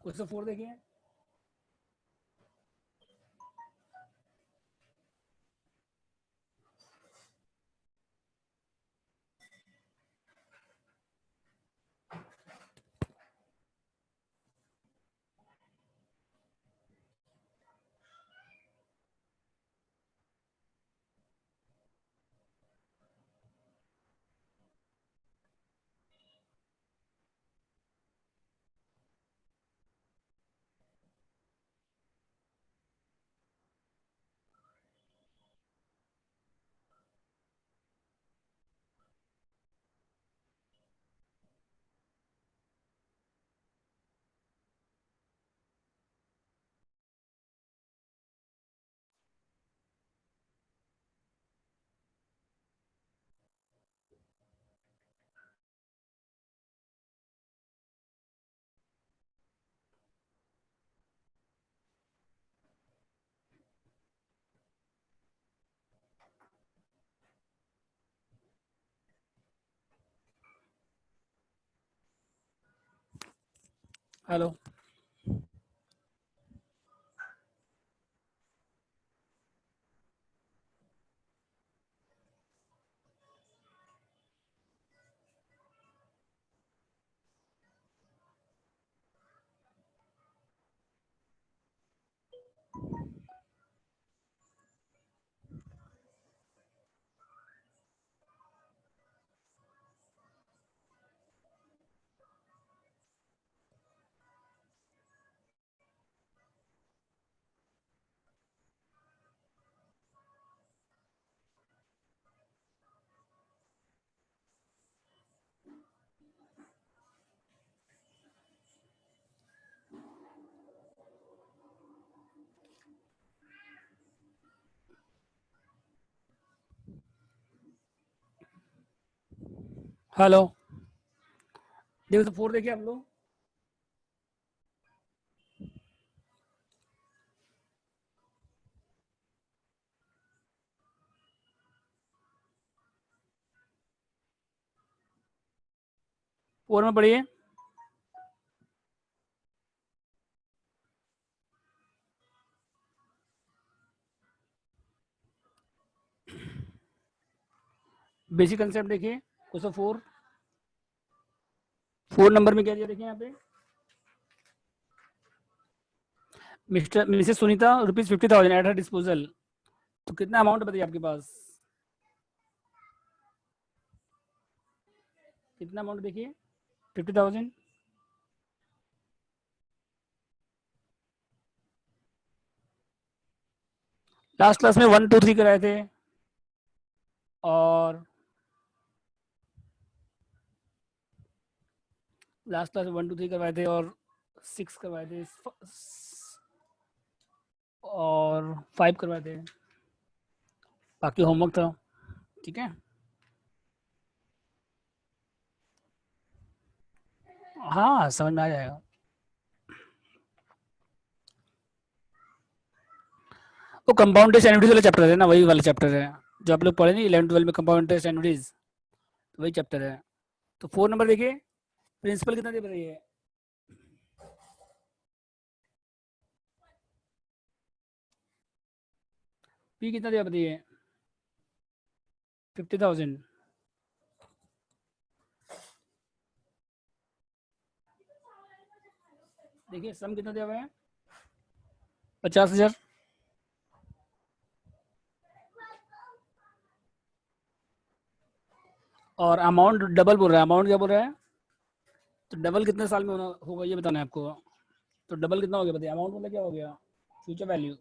Question 4 देखिए। Hello, hello, देखो तो 4 देखिए आप लोग। फोर में पढ़िए। बेसिक कंसेप्ट देखिए, क्वेश्चन 4 नंबर में क्या दिया देखिए यहाँ पे। Mister Mrs Sunita ₹50,000 at her disposal. तो कितना अमाउंट बताइए आपके पास, कितना अमाउंट देखिए। 50,000। लास्ट क्लास में 1 2 3 कराए थे, और लास्ट क्लास में 1 2 3 करवाए थे, और 6 करवाए थे, और 5 करवाए थे। बाकी होमवर्क था, ठीक है। हाँ, समझ में आ जाएगा। वो कंपाउंड इंटरेस्ट एनुइटीज वाला चैप्टर है ना, वही वाला चैप्टर है जो आप लोग पढ़े नहीं 11 12 में, कंपाउंड इंटरेस्ट एनुइटीज, तो वही चैप्टर है। तो 4 नंबर देखिए, प्रिंसिपल कितना दे बताइए। पी कितना दिया बताइए। 50,000। देखिए सम कितना दिया हुआ है, 50,000। और अमाउंट डबल बोल रहा है, अमाउंट क्या बोल रहा है, तो डबल कितने साल में होगा ये बताना है आपको। तो डबल कितना हो गया बताइए, अमाउंट मतलब क्या हो गया, फ्यूचर वैल्यू।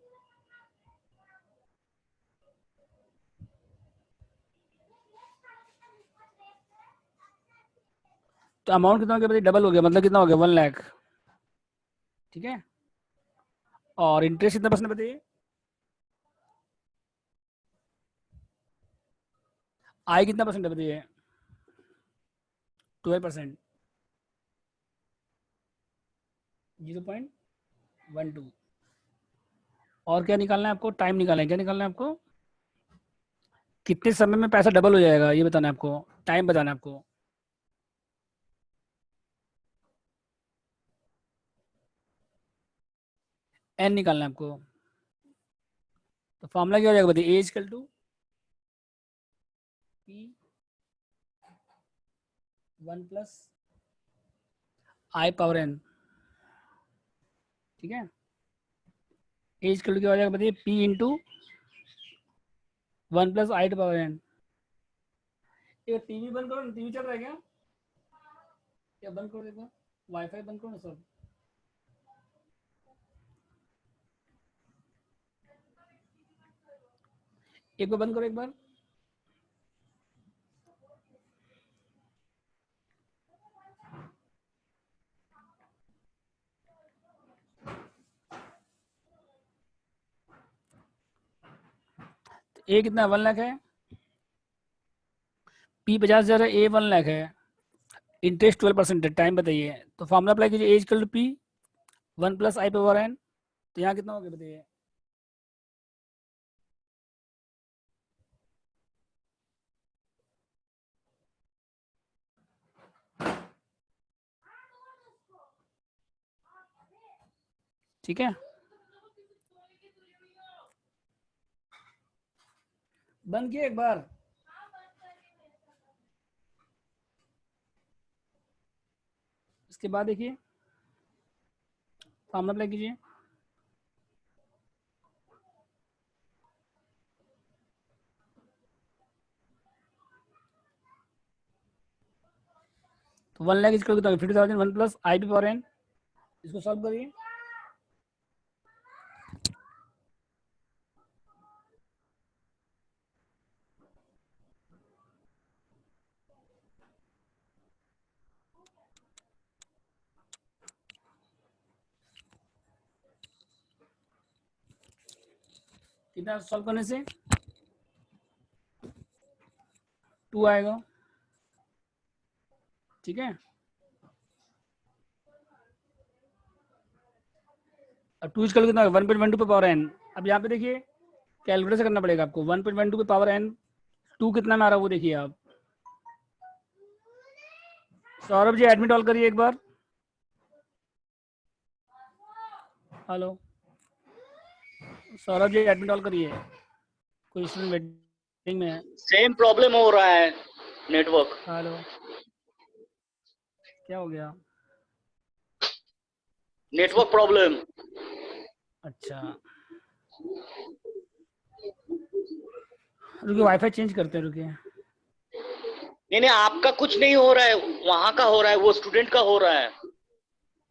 तो अमाउंट कितना हो गया बताइए, डबल हो गया, मतलब कितना हो गया, 1 लाख, ठीक है। और इंटरेस्ट कितना परसेंट बताइए। आई कितना परसेंट है बताइए, 12%, 0.12। और क्या निकालना है आपको, टाइम निकालना है, क्या निकालना है आपको, कितने समय में पैसा डबल हो जाएगा ये बताना है आपको, टाइम बताना है आपको। एन निकालना है आपको। तो फॉर्मूला क्या हो जाएगा बताइए, A equal to P 1 plus I power N. ठीक है, ए इजकल टू क्या हो जाएगा बताइए, P into 1 plus I power N. ये टीवी बंद करो ना, टीवी चल रहा है क्या? क्या बंद करो, देखो वाईफाई बंद करो ना सब। एक बार बंद करो, एक बार। ए कितना 1 लाख है, पी 50,000 है, ए 1 लाख है, इंटरेस्ट 12% है, टाइम बताइए। तो फॉर्मूला अप्लाई कीजिए, equal to P 1 plus I power N. तो यहाँ कितना हो गया बताइए, ठीक है। बंद किया एक बार। इसके बाद देखिए फॉर्मूला अप्लाई कीजिए, तो 1 लाख इसका कितना, 50,000 1 plus I P power N. इसको सॉल्व करिए। कितना सॉल्व करने से 2 आएगा, ठीक है। और 2 इसका कितना 1.12 पे पावर एन। अब यहाँ पे देखिए कैलकुलेटर से करना पड़ेगा आपको, 1.12 पे पावर एन 2 कितना में आ रहा है वो देखिए आप। सौरभ जी एडमिट ऑल करिए एक बार। Hello Saurabh ji admit all करिए, कोई स्टूडेंट वेटिंग में है। सेम प्रॉब्लम हो रहा है नेटवर्क। हेलो क्या हो गया? Network problem. अच्छा रुकिए, वाईफाई चेंज करते हैं, रुकिए। नहीं आपका कुछ नहीं हो रहा है, वहां का हो रहा है, वो स्टूडेंट का हो रहा है।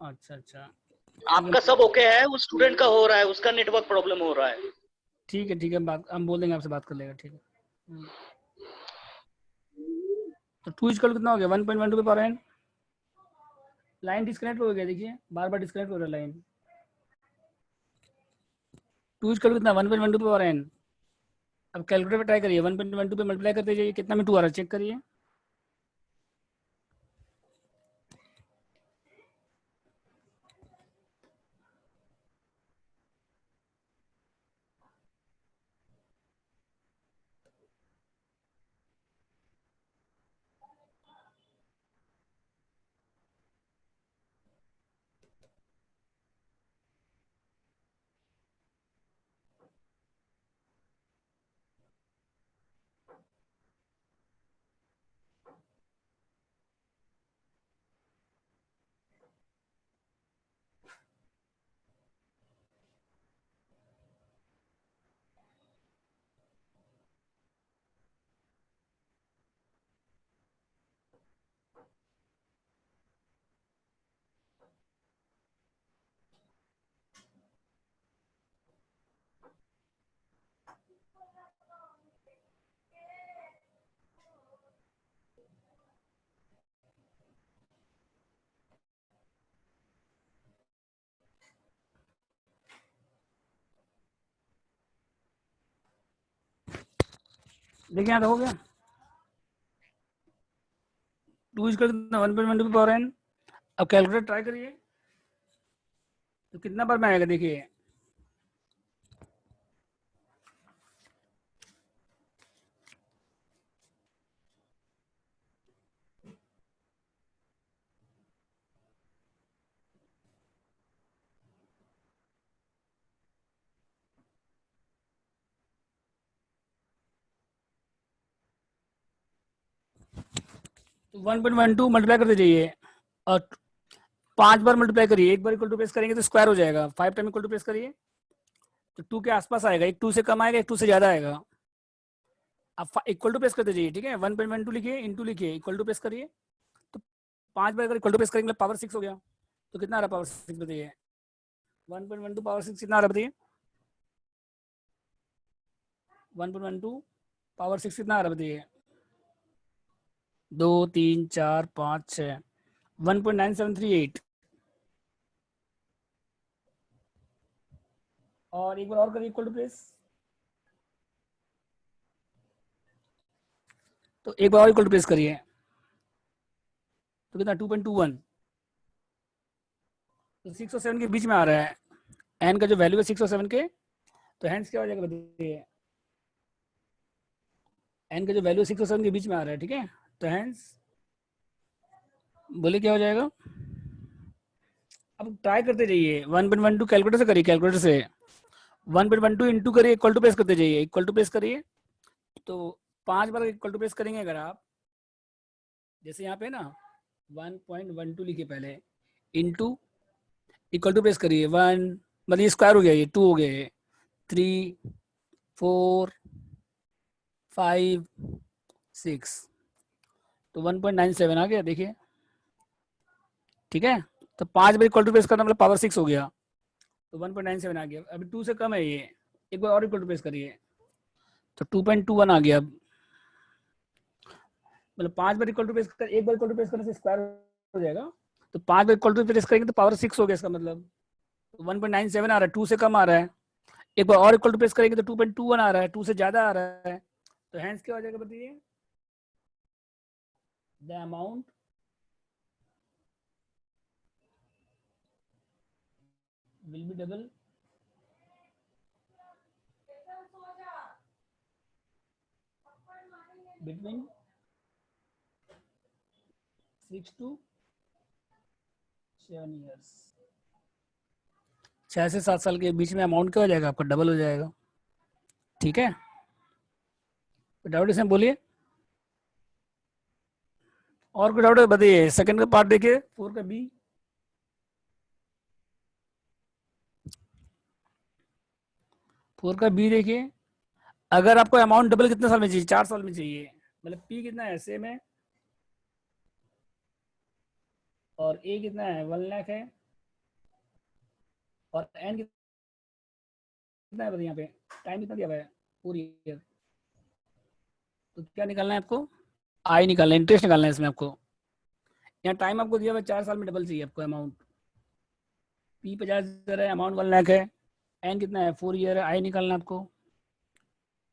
अच्छा अच्छा, आपका सब ओके है, वो स्टूडेंट का हो रहा है, उसका नेटवर्क प्रॉब्लम हो रहा है। ठीक है, बात हम बोल देंगे, आपसे बात कर लेगा, ठीक है। तो 2 इजकल कितना हो गया 1.12 पे पावर एन। लाइन डिस्कनेक्ट हो गया, देखिए बार बार डिस्कनेक्ट हो रहा है लाइन। 2 इजकल कितना 1.12 पे पावर एन। अब कैलकुलेटर पे ट्राई करिए, 1.12 पे मल्टीप्लाई करते जाइए, कितना में 2 आ रहा है चेक करिए। देखिए यहाँ तो हो गया, 2 इजकल कितना 1.12 पे पावर एन। अब कैलकुलेटर ट्राई करिए, तो कितना बार में आएगा देखिए। तो 1.12 मल्टीप्लाई करते जाइए और 5 बार मल्टीप्लाई करिए, एक बार इक्वल टू प्लेस करेंगे तो स्क्वायर हो जाएगा, 5 टाइम इक्वल टू प्लेस करिए तो 2 के आसपास आएगा, एक 2 से कम आएगा, एक 2 से ज्यादा आएगा। आप इक्वल टू प्लेस करते जाइए, ठीक है, 1.12 लिखिए, इंटू लिखिए, इक्वल टू प्लेस करिए, तो 5 बार अगर इक्वल टू प्लेस करेंगे पावर 6 हो गया। तो कितना आ रहा पावर 6 बताइए, 1.12 पावर 6 कितना आ रहा बताइए, 1.12 पावर 6 कितना आ रहा बताइए, 2 3 4 5 6, 1.9738। और एक बार और करिए इक्वल टू प्लेस, तो एक बार और इक्वल टू प्लेस करिए तो कितना 2.21, तो 6 और 7 के बीच में आ रहा है, एन का जो वैल्यू है 6 और 7 के, तो हैंस क्या हो जाएगा बताइए, एन का जो वैल्यू 6 और 7 के बीच में आ रहा है, ठीक है, तो हैंस बोले क्या हो जाएगा। अब ट्राई करते जाइए, 1.12 कैलकुलेटर से करिए, कैलकुलेटर से 1.12 इंटू करिए, इक्वल टू प्लेस करते जाइए, इक्वल टू प्लेस करिए तो 5 बार इक्वल टू प्लेस करेंगे अगर आप, जैसे यहाँ पे ना 1.12 लिखिए पहले, इंटू इक्वल टू प्लेस करिए 1, मतलब ये स्क्वायर हो गया, ये 2 हो गया, ये 3 4 5 6, तो 1.97 आ गया, देखिए, ठीक है। तो 5 बार इक्वल टू प्लेस करना मतलब पावर 6 हो गया, तो 1.97 आ गया। अभी 2 से कम है ये, एक बार और इक्वल टू प्लेस करिए तो 2.21 आ गया। अब मतलब 5 बार इक्वल टू प्लेस कर, एक बार इक्वल टू प्लेस करने से स्क्वायर हो जाएगा, तो 5 बार इक्वल टू प्लेस करेंगे तो पावर 6 हो गया, इसका मतलब 1.97 आ रहा है, 2 से कम आ रहा है। एक बार और इक्वल टू प्लेस करेंगे तो 2.21 आ रहा है, 2 से ज्यादा आ रहा है, तो हैंस क्या हो जाएगा बताइए, the amount will be double between 6 to 7 years, 6 से 7 साल के बीच में अमाउंट क्या हो जाएगा आपका, डबल हो जाएगा, ठीक है। तो डाउट इसमें बोलिए, और कोई डाउट है बताइए। सेकंड का पार्ट देखिए, 4 का बी, 4 का बी देखिए, अगर आपको अमाउंट डबल कितने साल में चाहिए, 4 साल में चाहिए, मतलब पी कितना है सेम है, और ए कितना है 1 लाख है, और एन कितना है बताइए, यहाँ पे टाइम कितना दिया हुआ है पूरी ईयर, तो क्या निकालना है आपको, आई निकालना है, इंटरेस्ट निकालना है इसमें आपको। यहाँ टाइम आपको दिया हुआ है 4 साल में, डबल चाहिए आपको अमाउंट, पी 50,000 है, अमाउंट 1 लाख है, एन कितना है 4 ईयर है, आई निकालना है आपको,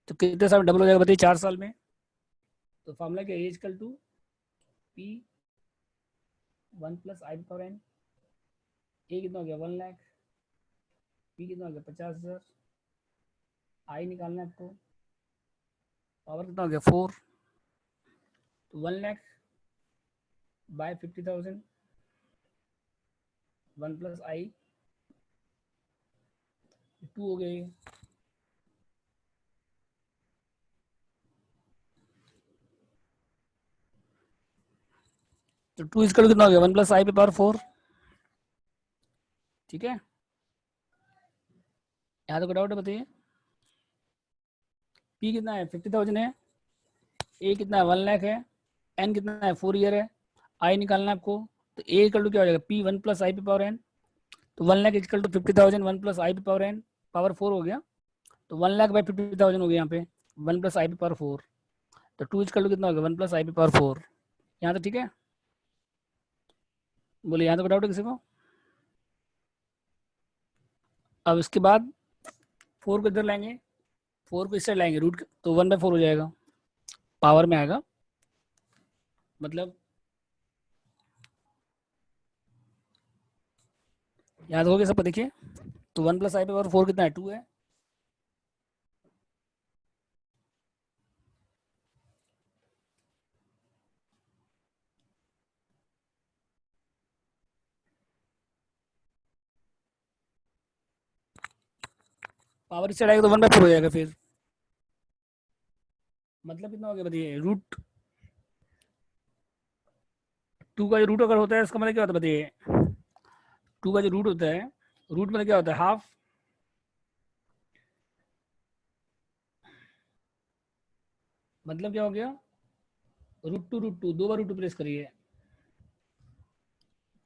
तो कितने साल में डबल हो जाएगा बताइए, 4 साल में। तो फॉर्मूला क्या है, equal to P 1 plus I power N, A कितना हो गया 1 लाख, पी कितना हो गया 50,000, आई निकालना है आपको, पावर कितना हो गया 4, तो 1 लाख बाय 50,000, 1 प्लस आई 2 हो गए, तो 2 इसका कितना हो गया 1 प्लस आई पे पावर 4, ठीक है। यहाँ तो डाउट है बताइए, पी कितना है 50,000 है, ए कितना है 1 लाख है, एन कितना है 4 ईयर है, आई निकालना है आपको, तो ए इक्वल टू क्या हो जाएगा पी 1 प्लस आई पे पावर एन, तो 1 लाख इक्वल टू 50,000 1 प्लस आई पे पावर एन पावर 4 हो गया, तो 1 लाख बाई 50,000 हो गया यहाँ पे 1 प्लस आई पे पावर 4, तो 2 इक्वल टू कितना हो गया 1 प्लस आई पे पावर 4। यहाँ तो ठीक है, बोलिए यहाँ तो डाउट है किसी को। अब इसके बाद 4 को इधर लाएंगे, 4 को इस साइड लाएंगे, रूट तो 1/4 हो जाएगा, पावर में आएगा, मतलब याद हो गया सबको, देखिए तो 1 प्लस आई पे पावर 4 कितना है 2 है, पावर इस साइड आएगा तो 1/4 हो जाएगा, फिर मतलब कितना हो गया बताइए, रूट 2 का जो रूट अगर होता है इसका मतलब क्या होता है बताइए? 2 का जो रूट होता है, रूट मतलब क्या होता है? हाफ। मतलब क्या हो गया? √2 2 बार √2 प्लेस करिए।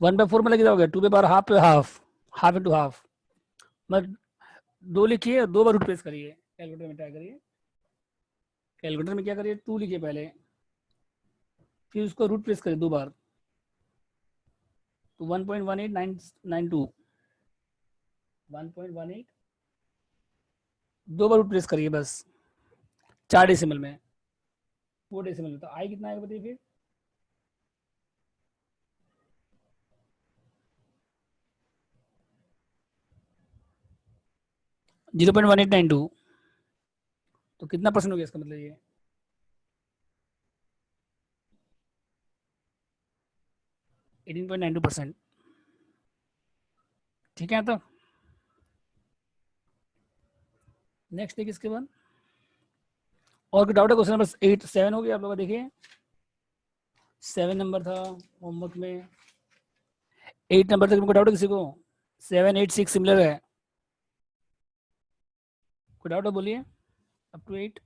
1/4 मतलब क्या हो गया? 2 पे बार हाफ पे हाफ, हाफ इंटू हाफ। मतलब 2 लिखिए और 2 बार रूट प्लेस करिए। कैलकुलेटर में ट्राई करिए। कैलकुलेटर में क्या करिए? 2 लिखिए पहले, फिर उसको रूट प्लेस करिए 2 बार, तो 1.18992, 1.18, 2 बार रूट प्लेस करिए बस, 4 डेसिमल में, 4 डेसिमल में। तो आई कितना आएगा बताइए फिर? 0.1892। तो कितना परसेंट हो गया इसका मतलब ये? 18.92%। ठीक है, तो नेक्स्ट देखिए इसके बाद। और कोई डाउट है? क्वेश्चन नंबर 8 7 हो गया आप लोग का, देखिए 7 नंबर था होमवर्क में। 8 नंबर तक तुमको डाउट है किसी को? 7 8 6 सिमिलर है। कोई डाउट है बोलिए, अप टू 8।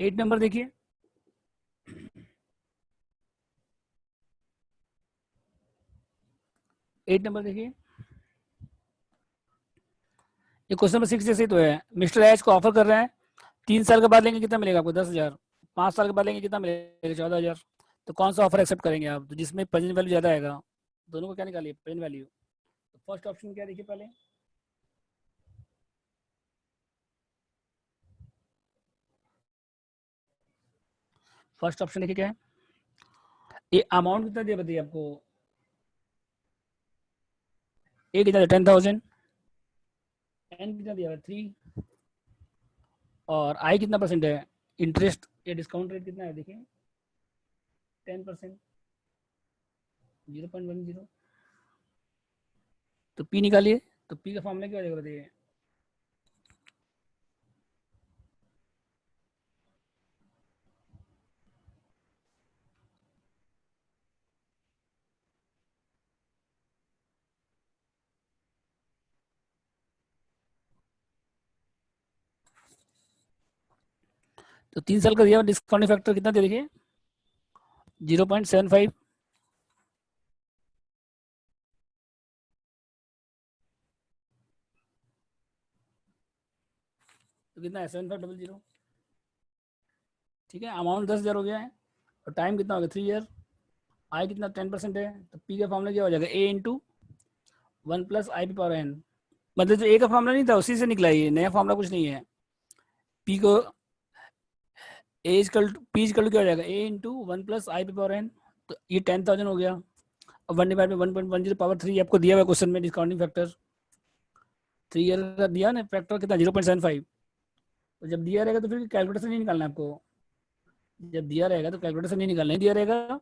8 नंबर देखिए। 8 नंबर देखिए, ये क्वेश्चन नंबर 6 जैसे ही तो है। मिस्टर एच को ऑफर कर रहे हैं 3 साल के बाद लेंगे कितना मिलेगा आपको? 10,000। 5 साल के बाद लेंगे कितना मिलेगा? 14,000। तो कौन सा ऑफर एक्सेप्ट करेंगे आप? तो जिसमें प्रेजेंट वैल्यू ज्यादा आएगा। दोनों को क्या निकालिए? Present value. तो फर्स्ट ऑप्शन क्या देखिए पहले? फर्स्ट ऑप्शन देखिए क्या है? ये अमाउंट कितना दिया बताइए आपको? ए कितना? 10,000। एन कितना दिया? 3। और आई कितना परसेंट है? इंटरेस्ट या डिस्काउंट रेट कितना है देखिए? 10%, 0.10। तो पी निकालिए। तो पी का फॉर्मूला क्या हो जाएगा बताइए? तो 3 साल का दिया डिस्काउंटिंग फैक्टर कितना दे देखिए? 0.75। तो कितना है? 7500। ठीक है, अमाउंट 10,000 हो गया है, और टाइम कितना हो गया? 3 ईयर। आई कितना? 10% है। तो पी का फॉर्मूला क्या हो जाएगा? ए इंटू 1 + i⁴n। मतलब जो ए का फॉर्मूला नहीं था उसी से निकला, ये नया फॉर्मूला कुछ नहीं है। पी को पी इजकल क्या हो जाएगा? ए इंटू 1 + i⁴n। तो ये 10,000 हो गया। अब 1/1.10 आपको दिया हुआ क्वेश्चन में डिस्काउंटिंग फैक्टर 3 ईयर का दिया ना, फैक्टर कितना? 0.75। तो जब दिया रहेगा तो फिर कैलकुलेटर से नहीं निकालना है आपको। जब दिया रहेगा तो कैलकुलेटर से नहीं निकालना, नहीं दिया रहेगा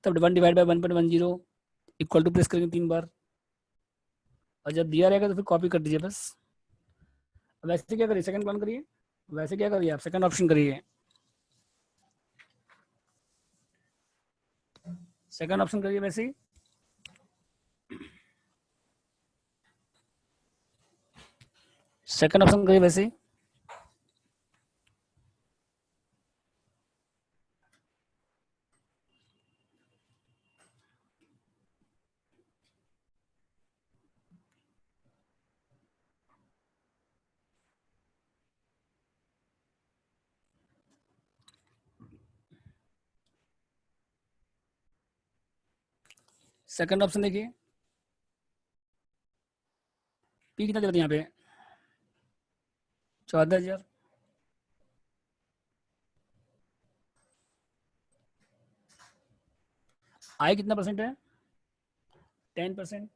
तब 1/1.10 इक्वल टू प्रेस करेंगे 3 बार, और जब दिया रहेगा तो फिर कॉपी कर दीजिए बस। वैसे क्या करिए? सेकंड प्लान करिए। वैसे क्या करिए आप? सेकंड ऑप्शन करिए। सेकंड ऑप्शन करिए वैसे ही। सेकंड ऑप्शन करिए वैसे ही। सेकंड ऑप्शन देखिए। पी कितना देते यहाँ पे? 14,000। आई कितना परसेंट है? 10%।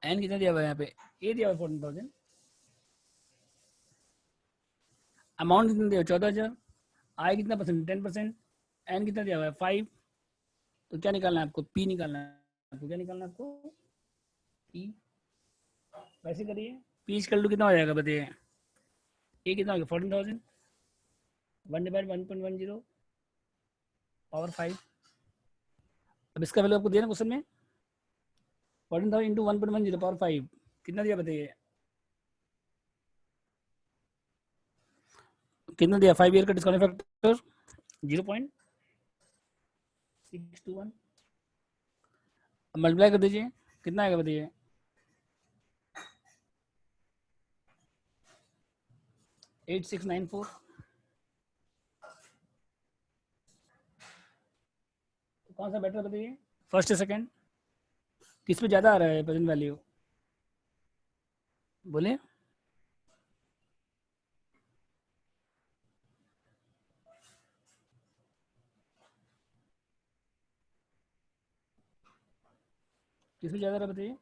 एन कितना दिया हुआ है यहाँ पे, ए दिया हुआ है 14,000, अमाउंट कितना दिया 14,000, आई कितना परसेंट 10%, एन कितना दिया हुआ है 5, तो क्या निकालना है आपको, पी निकालना है आपको, क्या निकालना है आपको, पी। वैसे करिए, पी इक्वल टू कितना हो जाएगा बताइए, ए कितना हो गया 14,000, 1/1.10 पावर 5। अब इसका वैल्यू आपको दिया ना क्वेश्चन में, 14,000 इंटू 1.10 पावर 5 कितना दिया बताइए, कितना दिया, 5 ईयर का डिस्काउंट फैक्टर 0.621, मल्टीप्लाई कर दीजिए, कितना आएगा बताइए, 8694। तो कौन सा बेटर बताइए, फर्स्ट या सेकेंड, किस पे ज़्यादा आ रहा है प्रेजेंट वैल्यू, बोलिए। किस में ज़्यादा आ रहा है बताइए,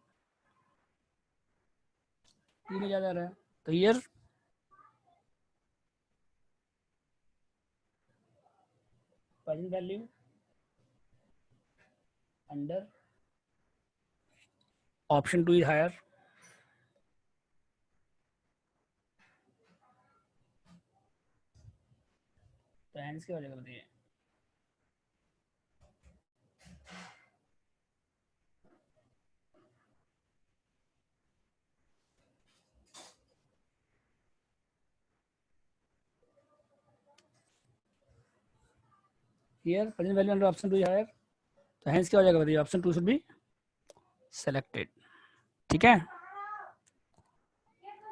पी में ज़्यादा आ रहा है, तो year present value under option 2 is higher, तो हैंड्स क्या हो जाएगा बताइए, year present value under option 2 is higher, तो हैंड्स क्या हो जाएगा बताइए, ऑप्शन 2 शुड बी सेलेक्टेड। ठीक है,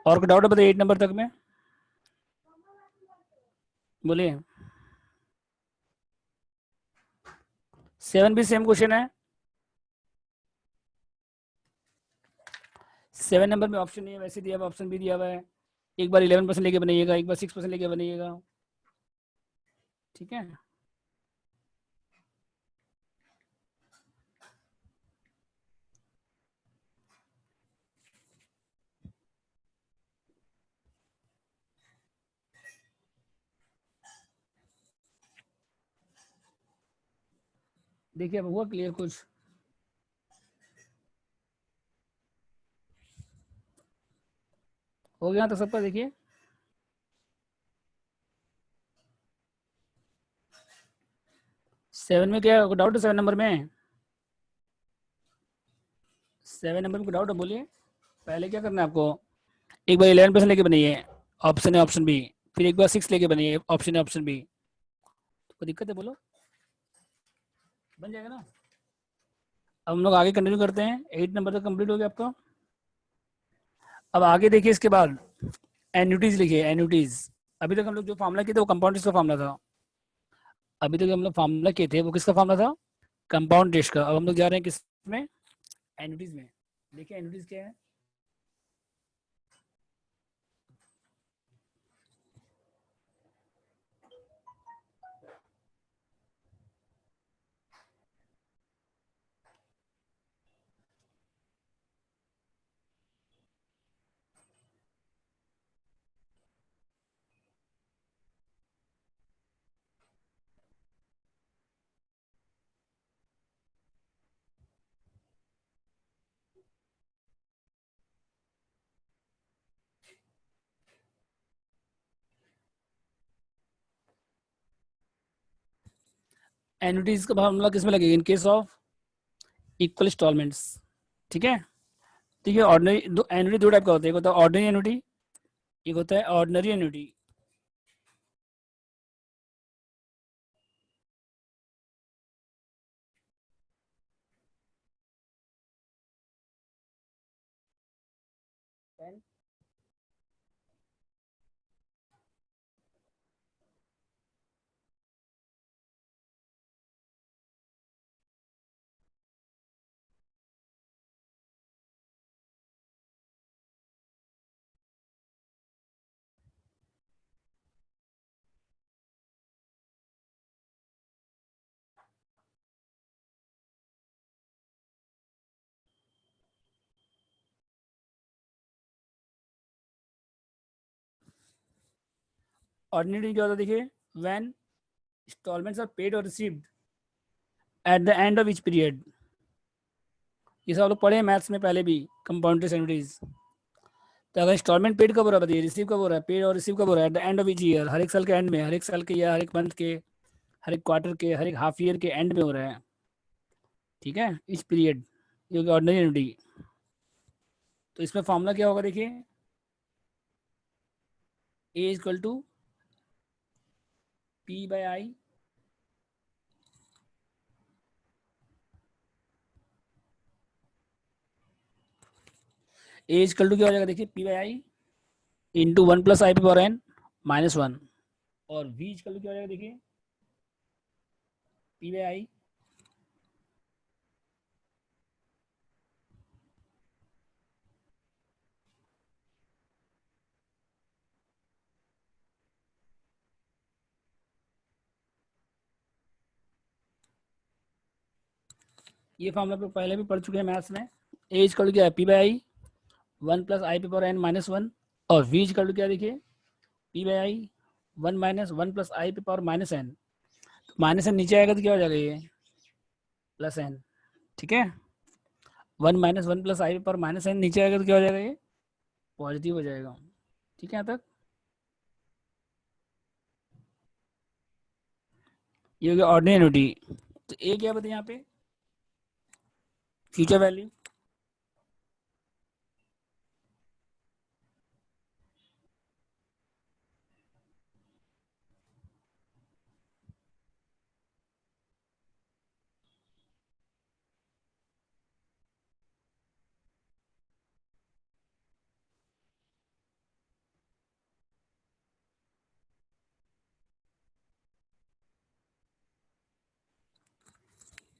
और कोई डाउट है बताइए 8 नंबर तक में, बोलिए। 7 भी सेम क्वेश्चन है, 7 नंबर में ऑप्शन नहीं है, वैसे दिया हुआ ऑप्शन भी दिया हुआ है, एक बार 11% लेके बनाइएगा, एक बार 6% लेके बनाइएगा। ठीक है, देखिए अब हुआ क्लियर कुछ, हो गया तो सबका, देखिए 7 में क्या डाउट है, 7 नंबर में, 7 नंबर में कोई डाउट है बोलिए। पहले क्या करना है आपको, एक बार 11% लेके बनाइए, ऑप्शन है ऑप्शन बी, फिर एक बार 6 लेके बनाइए, ऑप्शन है ऑप्शन बी, तो कोई दिक्कत है बोलो, बन जाएगा ना। अब हम लोग आगे कंटिन्यू करते हैं, 8 नंबर तक कंप्लीट हो गया आपका। अब आगे देखिए इसके बाद एन्यूटीज लिखिए, एन्यूटीज। अभी तक हम लोग जो फॉर्मूला किए थे वो कंपाउंड का फॉर्मूला था, अभी तक हम लोग फॉर्मूला किए थे वो किसका फॉर्मूला था, कंपाउंड टेस्ट का। अब हम लोग जा रहे हैं किस में, एन्यूटीज में। देखिए एन्यूटीज क्या है, एन्यूटीज का फॉर्मूला किस में लगेगा, in case of equal instalments. ठीक है, देखिए ऑर्डिनरी एन्युटी दो टाइप का होता है, एक होता है ऑर्डिनरी एन्युटी, एक होता है ऑर्डिनरी एन्युटी। ऑर्डिनरी क्या होता है देखिए, व्हेन इंस्टॉलमेंट्स आर पेड और received eight the end of each period. ये सब आप लोग पढ़े हैं मैथ्स में पहले भी, कंपाउंडेड एनुइटीज। तो अगर इंस्टॉलमेंट पेड कब हो रहा है बताइए, रिसीव कब हो रहा है, पेड और रिसीव कब हो रहा है, at the end of each year, हर एक साल के एंड में, हर एक साल के या हर एक मंथ के, हर एक क्वार्टर के, हर एक हाफ ईयर के एंड में हो रहा है। ठीक है, इस पीरियड, ये ऑर्डिनरी एनुइटी। तो इसमें फॉर्मूला क्या होगा देखिए, A equal to P by I, A equal to क्या हो जाएगा देखिए, P by I into 1 + i⁻n -1, और v इक्वल टू क्या हो जाएगा देखिए, पी बाई आई ये फॉर्मूला पे पहले भी पढ़ चुके हैं मैथ्स में। ए इक्वल टू क्या है, पी बाई आई 1 + i⁻n -1, और v इक्वल टू क्या देखिए, P by I 1 - 1 + i⁻n। Minus N नीचे आएगा तो क्या हो जाएगा ये, प्लस एन। ठीक है, 1 - 1 + i⁻n नीचे आएगा तो क्या हो जाएगा ये, पॉजिटिव हो जाएगा। ठीक है, यहाँ तक ये हो गया ऑर्डिनरी एनुइटी। तो ए क्या बताइए यहाँ पे, फ्यूचर वैल्यू।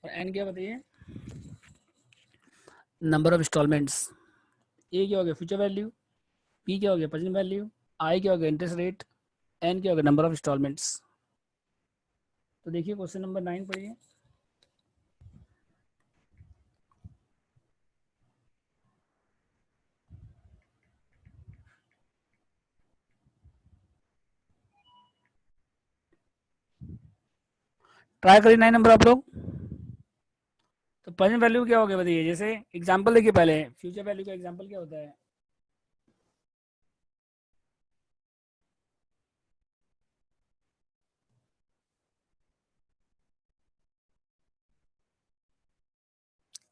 और एन क्या बताइए, नंबर ऑफ इंस्टॉलमेंट्स। ए क्या हो गया, फ्यूचर वैल्यू। पी क्या हो गया, प्रेजेंट वैल्यू। आई क्या हो गया, इंटरेस्ट रेट। एन क्या हो गया, नंबर ऑफ इंस्टॉलमेंट्स। तो देखिए क्वेश्चन नंबर 9 पढ़िए। ट्राई करिए 9 नंबर आप लोग। तो प्रेजेंट वैल्यू क्या हो गया बताइए, जैसे एग्जांपल देखिए पहले, फ्यूचर वैल्यू का एग्जांपल क्या होता है,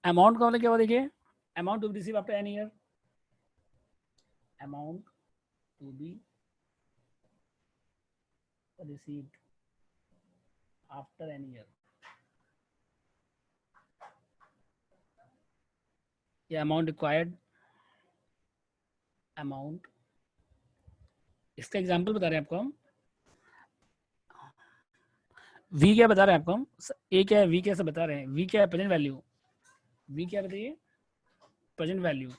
अमाउंट का मतलब क्या हुआ देखिए, amount to be receive after N year, amount to be received after N year, या अमाउंट रिक्वायर्ड, अमाउंट। इसका एग्जांपल बता रहे हैं आपको हम, वी क्या बता रहे हैं आपको हम, ए क्या है, वी कैसे बता रहे हैं, वी क्या है, प्रेजेंट वैल्यू। वी क्या बताइए, प्रेजेंट वैल्यू।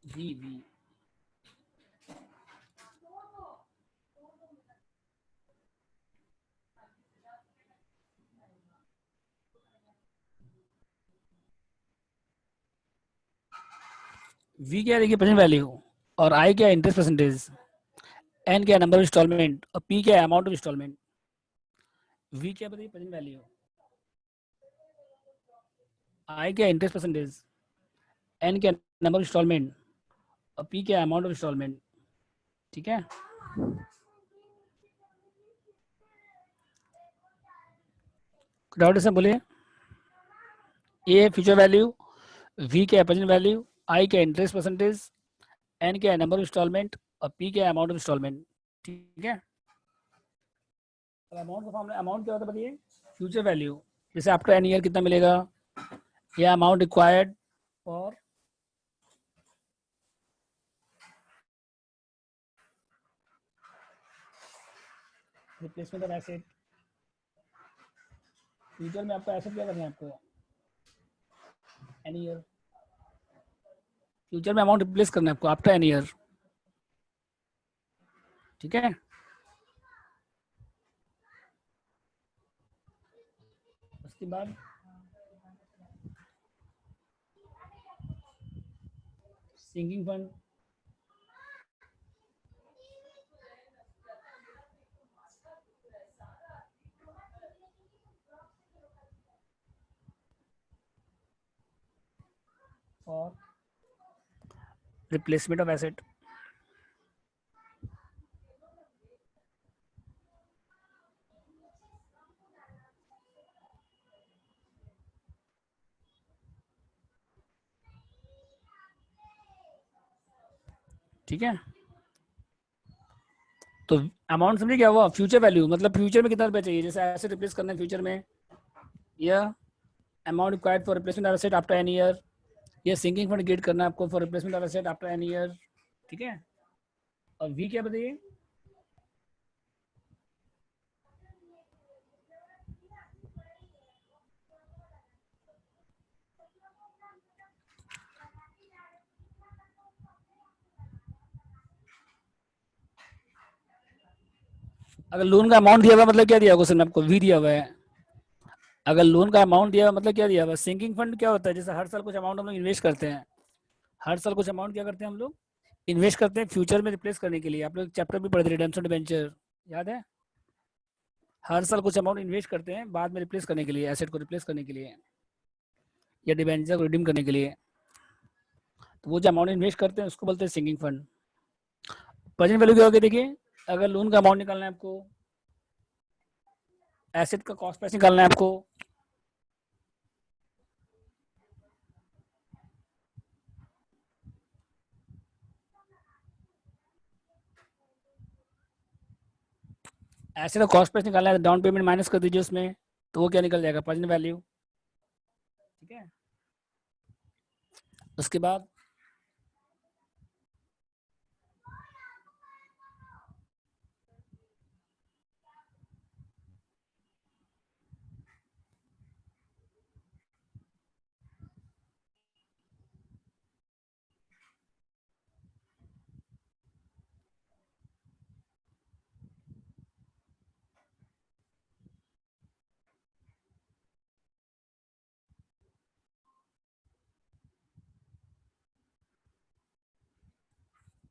वी वी क्या है देखिए, प्रेजेंट वैल्यू, और आई क्या है, इंटरेस्ट परसेंटेज। एन क्या है, नंबर ऑफ इंस्टॉलमेंट, और पी क्या है, अमाउंट ऑफ इंस्टॉलमेंट। वी क्या बताइए, प्रेजेंट वैल्यू। आई क्या है, इंटरेस्ट परसेंटेज। एन क्या है, नंबर ऑफ इंस्टॉलमेंट, और पी क्या है, अमाउंट ऑफ इंस्टॉलमेंट। ठीक है, डाउट है बोलिए। ए फ्यूचर वैल्यू, वी क्या है, प्रेजेंट वैल्यू, आई क्या है, इंटरेस्ट परसेंटेज, एन क्या है, नंबर ऑफ इंस्टॉलमेंट, और पी क्या है, अमाउंट ऑफ इंस्टॉलमेंट। ठीक है, अब अमाउंट का फॉर्मूला, अमाउंट क्या होता है बताइए, फ्यूचर वैल्यू, जैसे आफ्टर एन ईयर कितना मिलेगा, या amount required for replacement of asset. Future में आपको एसेट क्या करना है, आपको एन ईयर, फ्यूचर में अमाउंट रिप्लेस करना है आपको आफ्टर एन ईयर। ठीक है, उसके बाद sinking fund, for replacement of asset. ठीक है, तो अमाउंट समझे क्या हुआ, फ्यूचर वैल्यू मतलब फ्यूचर में कितना रुपया चाहिए, जैसे एसेट रिप्लेस करना है फ्यूचर में, या amount required for replacement of asset after N year, या सिंकिंग फंड गेट करना है आपको for replacement of asset after N year. ठीक है, और वी क्या बताइए, अगर लोन का अमाउंट दिया हुआ मतलब क्या दिया होगा क्वेश्चन में आपको, वी दिया हुआ है। अगर लोन का अमाउंट दिया हुआ मतलब क्या दिया हुआ, सिंकिंग फंड क्या होता है, जैसे हर साल कुछ अमाउंट हम लोग इन्वेस्ट करते हैं, हर साल कुछ अमाउंट क्या करते हैं हम लोग, इन्वेस्ट करते हैं फ्यूचर में रिप्लेस करने के लिए। आप लोग चैप्टर भी पढ़ते थे रिडेम्पशन डिबेंचर, याद है, हर साल कुछ अमाउंट इन्वेस्ट करते हैं बाद में रिप्लेस करने के लिए, एसेट को रिप्लेस करने के लिए या डिबेंचर को रिडीम करने के लिए। तो वो जो अमाउंट इन्वेस्ट करते हैं उसको बोलते हैं सिंकिंग फंड। प्रेजेंट वैल्यू क्या होगी, देखिए अगर लोन का अमाउंट निकालना है आपको, एसेट का कॉस्ट प्राइस निकालना है आपको, एसेट का कॉस्ट प्राइस निकालना है, डाउन पेमेंट माइनस कर दीजिए उसमें, तो वो क्या निकल जाएगा, प्रेजेंट वैल्यू। ठीक है, उसके बाद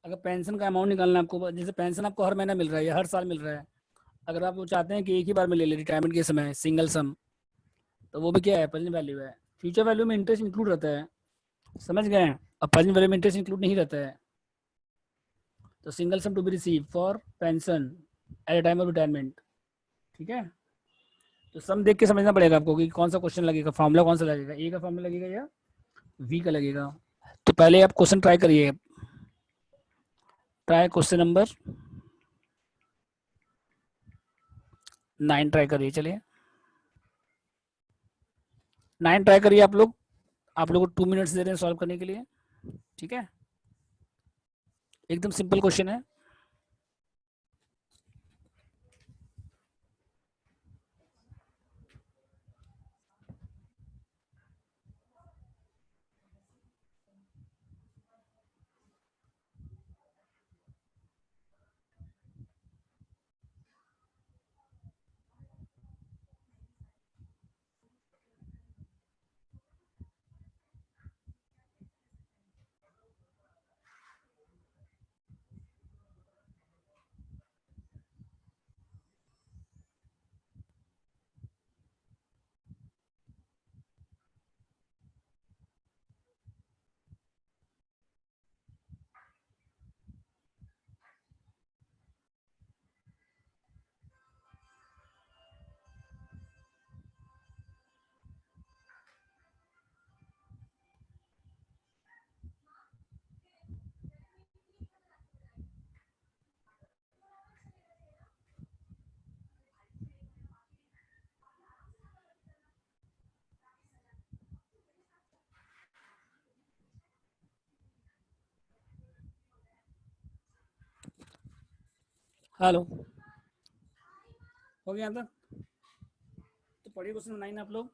अगर पेंशन का अमाउंट निकालना है आपको, जैसे पेंशन आपको हर महीना मिल रहा है या हर साल मिल रहा है, अगर आप वो चाहते हैं कि एक ही बार में ले ले रिटायरमेंट के समय सिंगल सम, तो वो भी क्या है, प्रेजेंट वैल्यू है। फ्यूचर वैल्यू में इंटरेस्ट इंक्लूड रहता है, समझ गए, और प्रेजेंट वैल्यू में इंटरेस्ट इंक्लूड नहीं रहता है। तो single sum to be receive for pension at a time of retirement. ठीक है, तो सम देख के समझना पड़ेगा आपको कि कौन सा क्वेश्चन लगेगा, फॉर्मूला कौन सा लगेगा, ए का फॉर्मूला लगेगा या वी का लगेगा। तो पहले आप क्वेश्चन ट्राई करिए, ट्राई क्वेश्चन नंबर 9 ट्राई करिए, चलिए 9 ट्राई करिए आप लोग, आप लोग को 2 मिनट्स दे रहे हैं सॉल्व करने के लिए। ठीक है, एकदम सिंपल क्वेश्चन है। हेलो, हो गया आंसर, तो पढ़िए क्वेश्चन 9 आप लोग।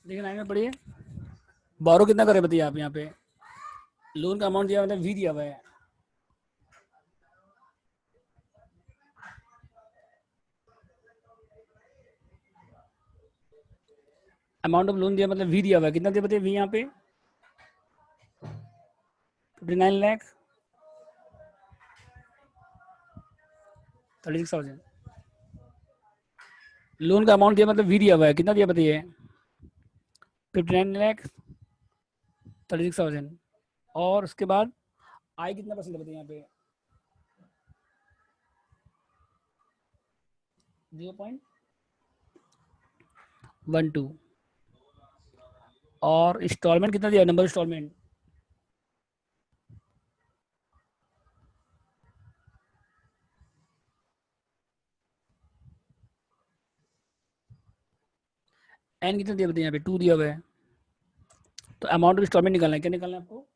देखिए 9 में पढ़िए, बोरो कितना करे बताइए आप, यहाँ पे लोन का अमाउंट दिया हुआ है, वी दिया हुआ है, अमाउंट ऑफ लोन दिया मतलब वी दिया हुआ है, कितना दिया बताइए वी यहाँ पे, 59 लाख 36,000। लोन का अमाउंट दिया मतलब वी दिया हुआ है, कितना दिया बताइए? 59 लाख 36,000। और उसके बाद आई कितना परसेंट बताइए यहाँ पे? 0.12। और इंस्टॉलमेंट कितना दिया? नंबर इंस्टॉलमेंट एन कितना दिया बताइए? यहाँ पे 2 दिया हुआ है। तो अमाउंट ऑफ इंस्टॉलमेंट निकालना है, क्या निकालना है आपको?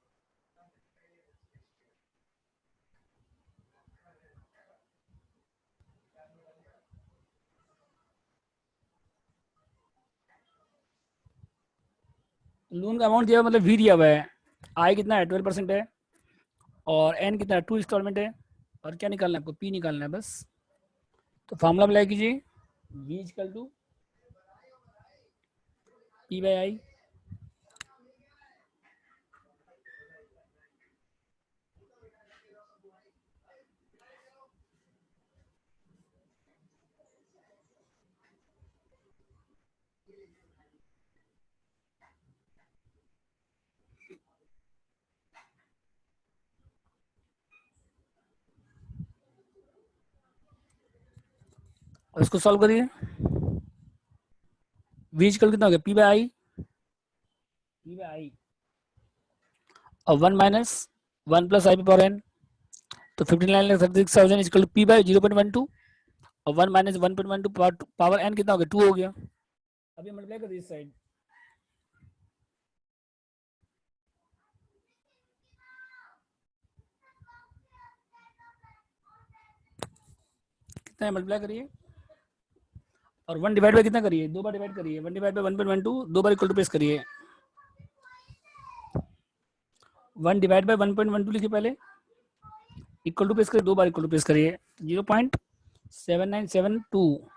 लोन का अमाउंट दिया हुआ मतलब वी दिया हुआ है। आई कितना है? 12% है। और एन कितना है? 2 इंस्टॉलमेंट है। और क्या निकालना है आपको? पी निकालना है बस। तो फॉर्मूला अप्लाई कीजिए, V equal to P by I. और इसको सॉल्व करिए। वी इक्वल कितना हो गया? P by I. P by I और 1 minus 1 plus I power N. तो 59,36,000 इक्वल टू पी बाई 0.12 और 1 माइनस 1.12 पावर एन कितना हो गया? 2 हो गया। अभी मल्टीप्लाई कर दीजिए इस साइड। कितना है? मल्टीप्लाई करिए। और 1 डिवाइड बाय कितना करिए? 2 बार डिवाइड करिए। 1 डिवाइड बाय 1.12 2 बार इक्वल टू पेस्ट करिए। 1 डिवाइड बाय 1.12 लिखिए पहले, इक्वल टू पेस्ट करिए। 2 बार इक्वल टू पेस्ट करिए। 0.7972।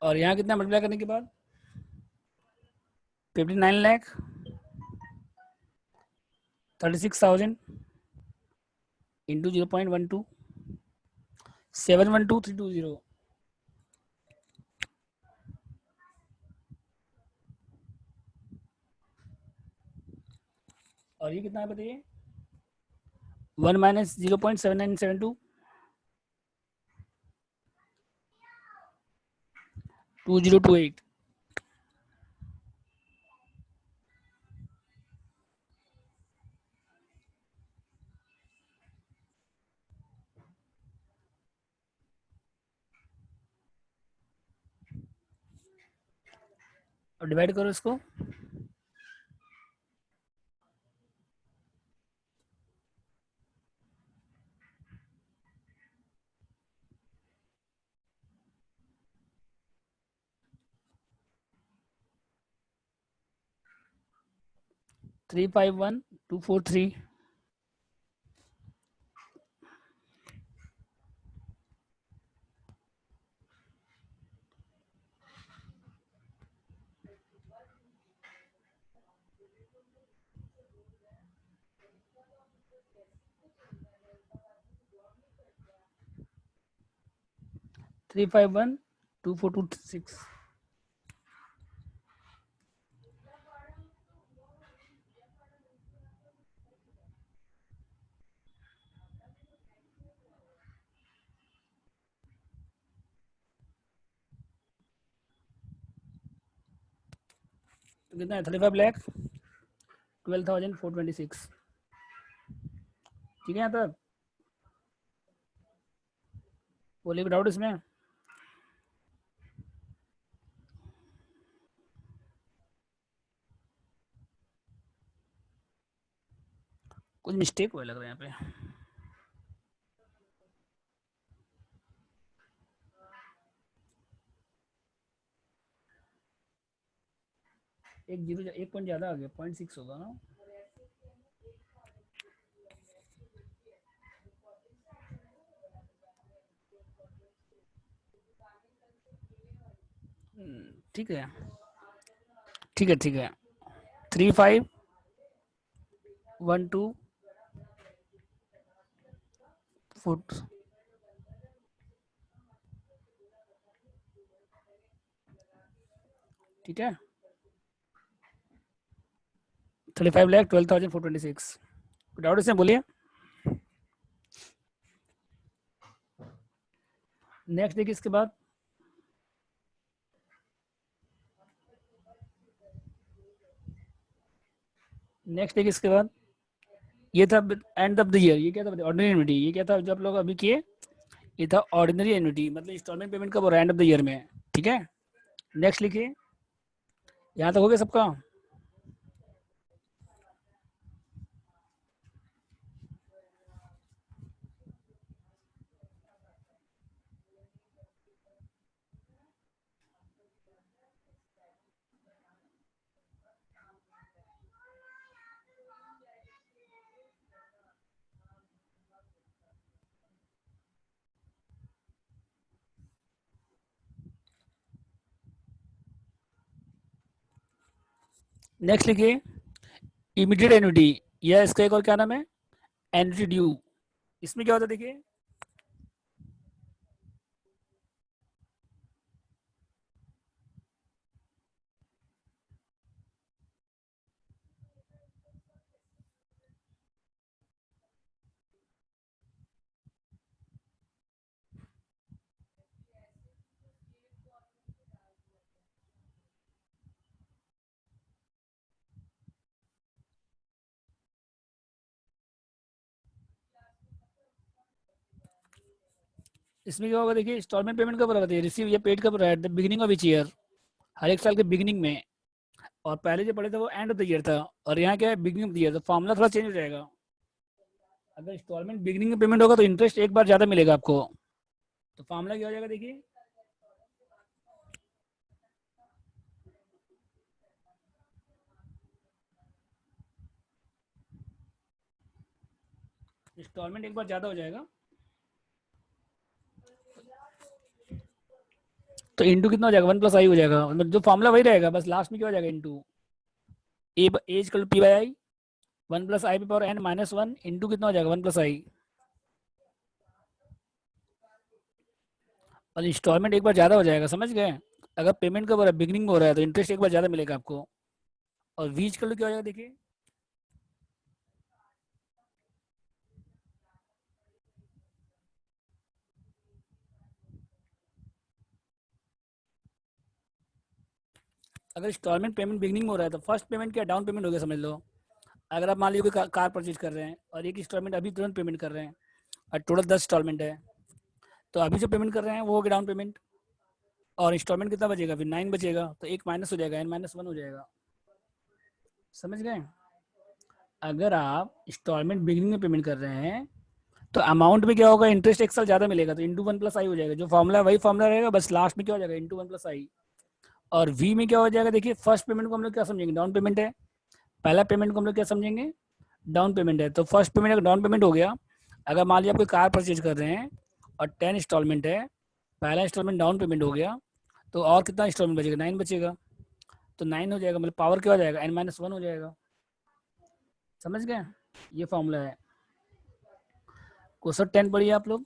और यहाँ कितना मल्टीप्लाई करने के बाद? 59,36,000 इंटू 0.12 712320। और ये कितना है बताइए? 1 माइनस 0.7972 2028। और डिवाइड करो इसको। Three five one two four three. Three five one two four two six. तो कितना है? 35,12,426। ठीक है यहाँ तक? बोलिए डाउट इसमें? कुछ मिस्टेक हुआ लग रहा है यहाँ पे। एक जीरो, एक पॉइंट ज्यादा आ गया, 0.6 होगा ना। ठीक है, ठीक है, ठीक है। 3512 फुट, ठीक है। 35,12,426। डाउट इसमें बोलिए। नेक्स्ट देखिए इसके बाद, नेक्स्ट देखिए इसके बाद, ये था एंड ऑफ द ईयर। ये क्या था? Ordinary annuity. ये क्या था जो आप लोग अभी किए? ये था ऑर्डिनरी एन्युटी, मतलब इंस्टॉलमेंट पेमेंट कब हो रहा है? एंड ऑफ द ईयर में, ठीक है। नेक्स्ट लिखिए। यहाँ तक हो गया सबका? नेक्स्ट लिखिए इमीडिएट एन्युटी, या इसका एक और क्या नाम है? Annuity due. इसमें क्या होता है देखिए, इसमें क्या होगा देखिए, इंस्टॉलमेंट पेमेंट कब हो रहा है? रिसीव या पेड कब हो रहा है? At the beginning of each year, हर एक साल के बिगिनिंग में। और पहले जो पढ़े थे वो एंड ऑफ द ईयर था, और यहाँ क्या है? Beginning of the year. तो फॉर्मूला थोड़ा चेंज हो जाएगा। अगर इंस्टॉलमेंट बिगिनिंग में पेमेंट होगा तो इंटरेस्ट एक बार ज्यादा मिलेगा आपको। तो फॉर्मूला क्या हो जाएगा देखिए, इंस्टॉलमेंट एक बार ज्यादा हो जाएगा तो इंटू कितना हो जाएगा? 1 + i हो जाएगा। मतलब जो फॉर्मूला वही रहेगा, बस लास्ट में क्या हो जाएगा? इंटू एज कल P by I, 1 + i⁻n - 1 into कितना हो जाएगा? 1 + i। और इंस्टॉलमेंट एक बार ज्यादा हो जाएगा, समझ गए? अगर पेमेंट कब हो रहा है? बिगिनिंग में हो रहा है तो इंटरेस्ट एक बार ज्यादा मिलेगा आपको। और वीज कर लो क्या हो जाएगा देखिए, अगर इंस्टॉलमेंट पेमेंट बिगिनिंग में हो रहा है तो फर्स्ट पेमेंट क्या? डाउन पेमेंट हो गया, समझ लो। अगर आप मान लीजिए कोई कार परचेज कर रहे हैं और एक इंस्टॉलमेंट अभी तुरंत पेमेंट कर रहे हैं, और टोटल 10 इंस्टॉलमेंट है, तो अभी जो पेमेंट कर रहे हैं वो हो गया डाउन पेमेंट। और इंस्टॉलमेंट कितना बचेगा? फिर 9 बचेगा, तो एक माइनस हो जाएगा, n-1 हो जाएगा। समझ गए? अगर आप इंस्टॉलमेंट बिगिनिंग में पेमेंट कर रहे हैं तो अमाउंट में क्या होगा? इंटरेस्ट एक साल ज्यादा मिलेगा, तो इंटू 1 + i हो जाएगा। जो फॉर्मूला वही फॉर्मूला रहेगा, बस लास्ट में क्या हो जाएगा? Into 1 + i। और वी में क्या हो जाएगा देखिए, फर्स्ट पेमेंट को हम लोग क्या समझेंगे? डाउन पेमेंट है। पहला पेमेंट को हम लोग क्या समझेंगे? डाउन पेमेंट है। तो फर्स्ट पेमेंट अगर डाउन पेमेंट हो गया, अगर मान लीजिए आप कोई कार परचेज कर रहे हैं और 10 इंस्टॉलमेंट है, पहला इंस्टॉलमेंट डाउन पेमेंट हो गया, तो और कितना इंस्टॉलमेंट बचेगा? 9 बचेगा। तो 9 हो जाएगा, मतलब पावर क्या हो जाएगा? n-1 हो जाएगा। समझ गए? ये फॉर्मूला है। क्वेश्चन 10 पढ़िए आप लोग।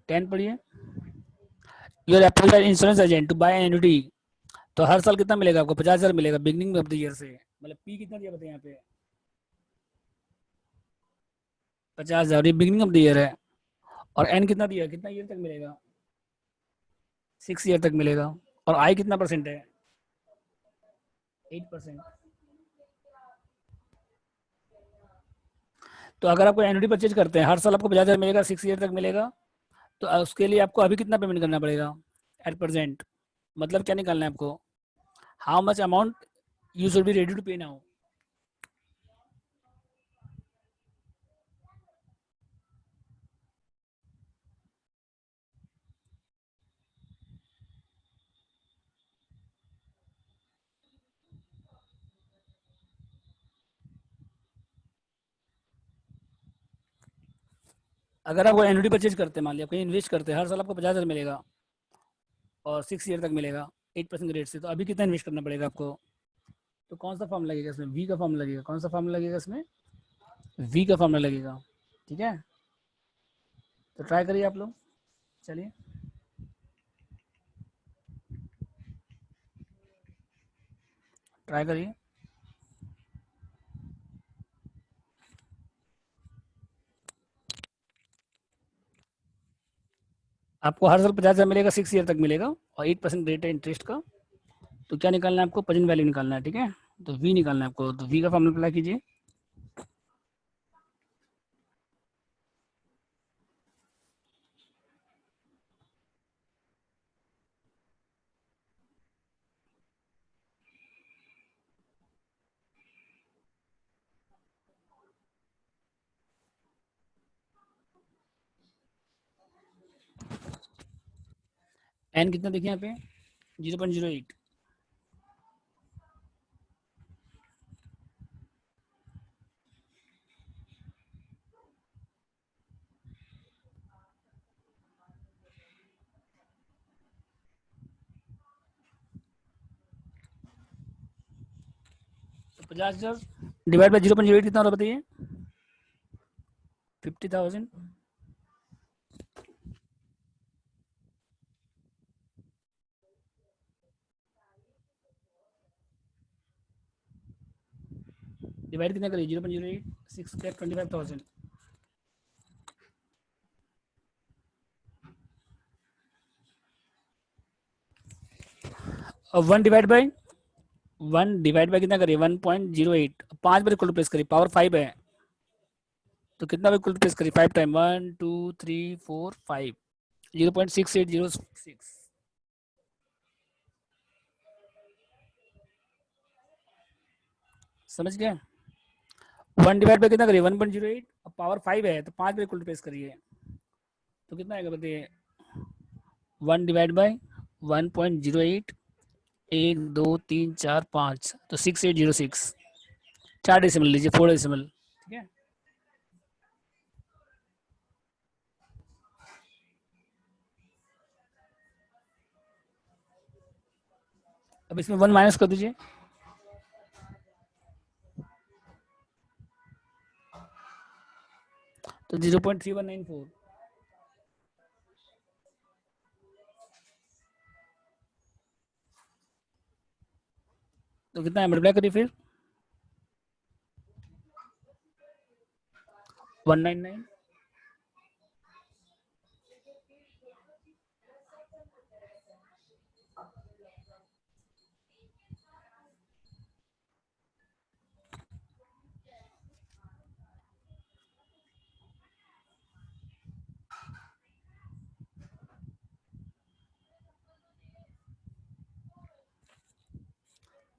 10 पढ़िए। Your apply insurance agent to buy annuity. तो हर साल कितना मिलेगा आपको? 50,000 मिलेगा बिगनिंग ऑफ द ईयर से। मतलब पी कितना दिया बताए यहाँ पे? 50,000, ये बिगनिंग ऑफ द ईयर है। और एन कितना दिया? कितना ईयर तक मिलेगा? 6 ईयर तक मिलेगा। और आई कितना परसेंट है? 8%। तो अगर आपको एन्युटी परचेज करते हैं, हर साल आपको 50,000 मिलेगा, 6 ईयर तक मिलेगा, तो उसके लिए आपको अभी कितना पेमेंट करना पड़ेगा एट प्रेजेंट? मतलब क्या निकालना है आपको? How much amount you should be ready to pay now. अगर आप वो एनुटी परचेज करते हैं, मान लिया कहीं इन्वेस्ट करते हैं, हर साल आपको 50,000 मिलेगा और 6 ईयर तक मिलेगा 8% रेट से, तो अभी कितना इन्वेस्ट करना पड़ेगा आपको? तो कौन सा फॉर्म लगेगा इसमें? वी का फॉर्म लगेगा। कौन सा फॉर्म लगेगा इसमें? वी का फॉर्मूला लगेगा। ठीक है, तो ट्राई करिए आप लोग। चलिए, ट्राई करिए। आपको हर साल 50,000 मिलेगा, 6 ईयर तक मिलेगा और 8% रेट है इंटरेस्ट का। तो क्या निकालना है आपको? प्रेजेंट वैल्यू निकालना है। ठीक है, तो वी निकालना है आपको, तो वी का फॉर्मूला अप्लाई कीजिए। एन कितना देखिए यहाँ पे? 0.08। तो 50,000 डिवाइड बाई 0.08 कितना होगा बताइए? 50,000। डिवाइड कितना करिए? 0.08, 6,25,000। और 1 डिवाइड बाई कितना करिए? 1.08। 5 बार इक्वल टू प्लेस करिए, पावर 5 है तो कितना बार इक्वल टू प्लेस करिए? 5 टाइम, 1 2 3 4 5, 0.6806। समझ गए? 1 डिवाइड बाई कितना करिए? 1.08, अब पावर 5 है तो 5 बार इक्वल टू प्लेस करिए, तो कितना आएगा बताइए? 1 डिवाइड बाई 1.08, 1 2 3 4 5, तो 6806। 4 डेसिमल लीजिए, 4 डेसिमल। ठीक है, अब इसमें 1 माइनस कर दीजिए, तो 0.3194। तो कितना है? मल्टीप्लाई करिए फिर, 199।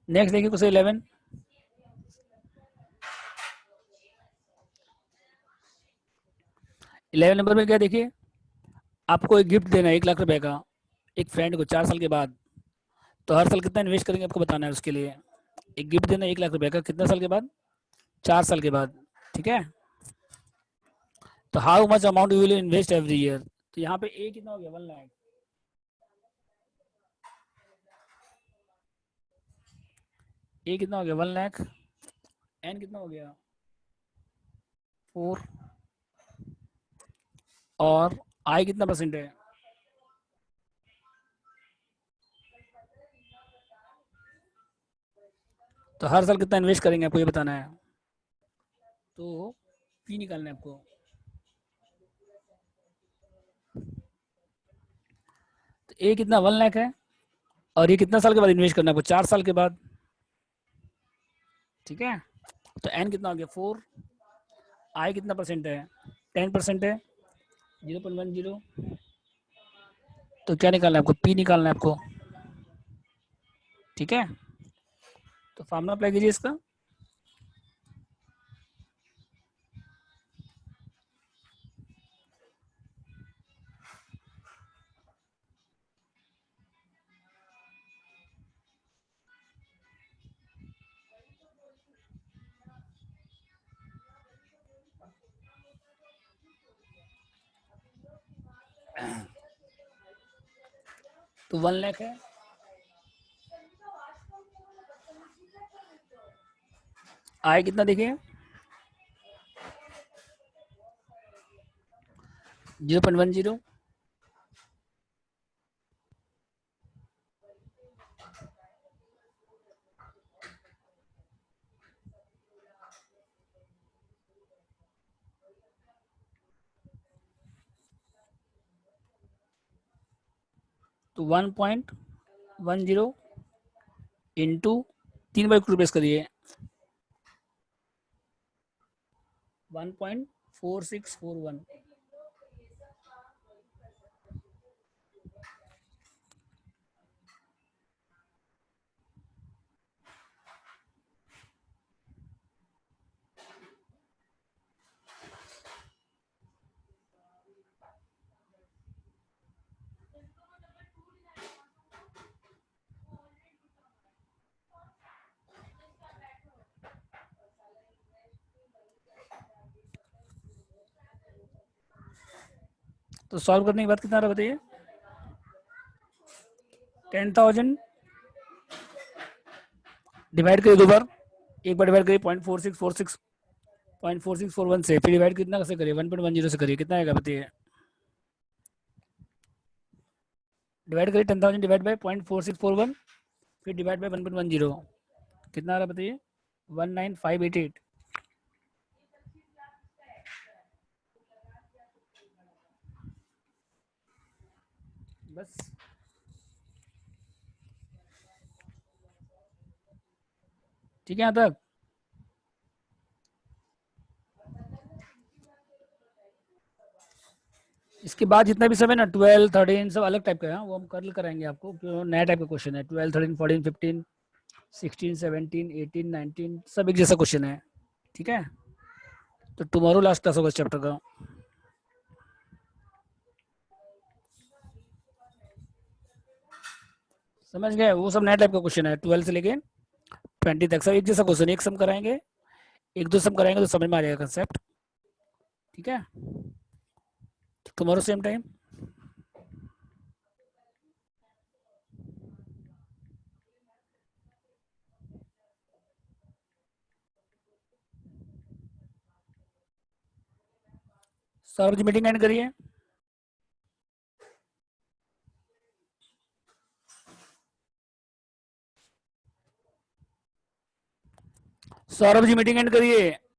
नेक्स्ट देखिए क्वेश्चन 11। 11 नंबर में क्या देखिए, आपको एक गिफ्ट देना है 1 लाख रुपए का एक फ्रेंड को 4 साल के बाद। तो हर साल कितना इन्वेस्ट करेंगे आपको बताना है उसके लिए। एक गिफ्ट देना है 1 लाख रुपए का, कितना साल के बाद? 4 साल के बाद। ठीक है, तो how much amount you will invest every year? तो यहाँ पे ए कितना हो गया? 1 लाख। ए कितना हो गया? 1 लाख। एन कितना हो गया? 4। और आई कितना परसेंट है? तो हर साल कितना इन्वेस्ट करेंगे आपको ये बताना है। तो पी निकालना है आपको। तो ए कितना? 1 लाख है और ये कितना साल के बाद इन्वेस्ट करना है आपको? 4 साल के बाद। ठीक है, तो एन कितना हो गया? 4। आई कितना परसेंट है? 10% है, 0.10। तो क्या निकालना है आपको? पी निकालना है आपको। ठीक है, तो फार्मूला अप्लाई कीजिए इसका। तो 1 लाख है, आय कितना देखिए 0.10, तो 1.10 इंटू 3 बार रिप्लेस करिए 1.4641। तो सॉल्व करने के बाद कितना रहा बताइए 10,000 डिवाइड करिए 2 बार, एक बार डिवाइड करिए 0.4641 से, फिर डिवाइड कितना कैसे करिए 1.10 से करिए, कितना आएगा बताइए, डिवाइड करिए 10,000 डिवाइड बाय 0.4641, फिर डिवाइड बाय 1.10, कितना आ रहा बताइए 19588। बस ठीक है यहाँ तक। इसके बाद जितना भी सब है ना 12 13 सब अलग टाइप का है, वो हम कल कराएंगे आपको, नया टाइप का क्वेश्चन है। 12 13 14 15 16 17 18 19 सब एक जैसा क्वेश्चन है, ठीक है। तो टुमारो लास्ट क्लास होगा इस चैप्टर का। समझ गए, वो सब नया टाइप का क्वेश्चन है, 12 से लेके 20 तक सब एक जैसा क्वेश्चन, एक सम कराएंगे, एक दो सम कराएंगे तो समझ में आ जाएगा कंसेप्ट, ठीक है। Tomorrow same time. Saurabh ji meeting end करिए। सौरभ जी मीटिंग एंड करिए।